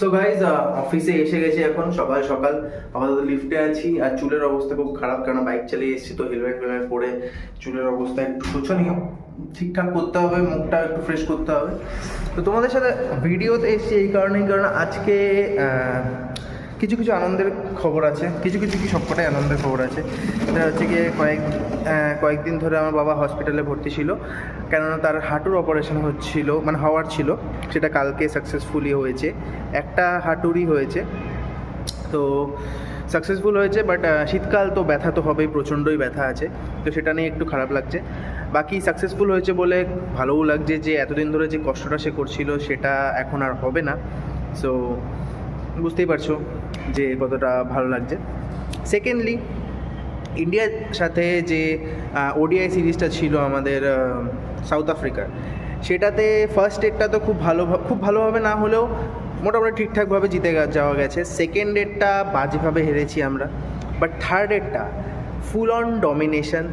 So guys অফিসে এসে গেছি এখন সকাল সকাল। আপাতত লিফটে আছি আর চুলের অবস্থা খুব খারাপ, কারণ বাইক চালিয়ে এসেছি তো হেলমেট ফেলমেট পরে চুলের অবস্থা একটু শোচনীয়। ঠিকঠাক করতে হবে, মুখটা একটু ফ্রেশ করতে হবে। তো তোমাদের সাথে ভিডিওতে এসেছি এই কারণেই, কারণ আজকে কিছু কিছু আনন্দের খবর আছে, কিছু কিছু কি সবকটাই আনন্দের খবর আছে। সেটা হচ্ছে গিয়ে কয়েকদিন ধরে আমার বাবা হসপিটালে ভর্তি ছিল, কেননা তার হাঁটুর অপারেশন হওয়ার ছিল। সেটা কালকে সাকসেসফুলি হয়েছে, একটা হাঁটুরই হয়েছে। তো সাকসেসফুল হয়েছে, বাট শীতকাল তো ব্যথা তো হবেই, প্রচণ্ডই ব্যথা আছে, তো সেটা নিয়ে একটু খারাপ লাগছে। বাকি সাকসেসফুল হয়েছে বলে ভালোও লাগছে যে এতদিন ধরে যে কষ্টটা সে করছিল সেটা এখন আর হবে না। সো বুঝতেই পারছো যে কতটা ভালো লাগছে। সেকেন্ডলি, ইন্ডিয়ার সাথে যে ওডিআই সিরিজটা ছিল আমাদের সাউথ আফ্রিকার, সেটাতে ফার্স্ট ডেটটা তো খুব ভালোভাবে না হলেও মোটামুটি ঠিকঠাকভাবে জিতে যাওয়া গেছে। সেকেন্ড ডেটটা বাজেভাবে হেরেছি আমরা, বাট থার্ড ডেটটা ফুল অন ডমিনেশন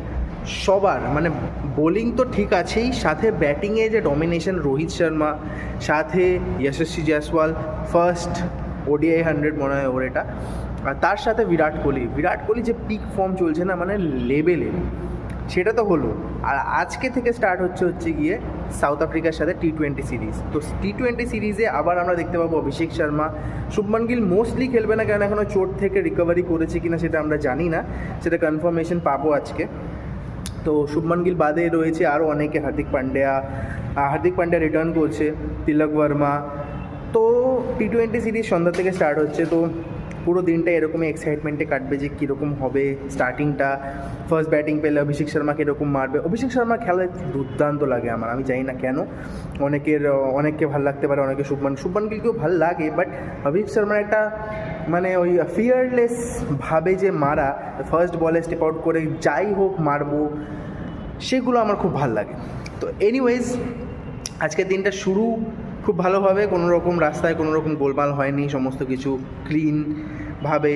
সবার, মানে বোলিং তো ঠিক আছেই, সাথে ব্যাটিংয়ে যে ডমিনেশন, রোহিত শর্মা, সাথে যশস্বী জয়সওয়াল, ফার্স্ট ওডিআই 100 মনে হয় ওর এটা, আর তার সাথে বিরাট কোহলি যে পিক ফর্ম চলছে না, মানে লেভেলে, সেটা তো হলো। আর আজকে থেকে স্টার্ট হচ্ছে গিয়ে সাউথ আফ্রিকার সাথে T20 সিরিজ। তো T20 সিরিজে আবার আমরা দেখতে পাবো অভিষেক শর্মা। শুভমান গিল মোস্টলি খেলবে না, কারণ এখনও চোট থেকে রিকভারি করেছে কিনা সেটা আমরা জানি না, সেটা কনফার্মেশন পাবো আজকে। তো শুভমান গিল বাদে রয়েছে আরও অনেকে, হার্দিক পান্ডিয়া রিটার্ন করছে, তিলক বর্মা। তো T20 সিরিজ সন্ধ্যা থেকে স্টার্ট হচ্ছে, তো পুরো দিনটা এরকমই এক্সাইটমেন্টে কাটবে যে কীরকম হবে স্টার্টিংটা। ফার্স্ট ব্যাটিং পেলে অভিষেক শর্মা কীরকম মারবে। অভিষেক শর্মা খেলা দুর্দান্ত লাগে আমার, আমি জানি না কেন, অনেককে ভালো লাগতে পারে, অনেকে শুভমান গিলকেও ভালো লাগে, বাট অভিষেক শর্মার একটা মানে ওই ফিয়ারলেস ভাবে যে মারা, ফার্স্ট বলে স্টেপ আউট করে যাই হোক মারবো, সেগুলো আমার খুব ভালো লাগে। তো এনিওয়েজ, আজকের দিনটা শুরু খুব ভালোভাবে, কোনো রকম রাস্তায় কোনো রকম গোলমাল হয়নি, সমস্ত কিছু ক্লিনভাবে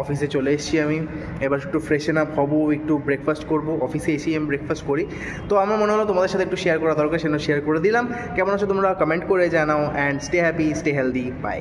অফিসে চলে এসেছি আমি। এবার একটু ফ্রেশন আপ হবো, একটু ব্রেকফাস্ট করবো, অফিসে এসেই আমি ব্রেকফাস্ট করি। তো আমার মনে হলো তোমাদের সাথে একটু শেয়ার করা দরকার, সেটা শেয়ার করে দিলাম। কেমন আছো তোমরা কমেন্ট করে জানাও, and stay happy, stay healthy, by.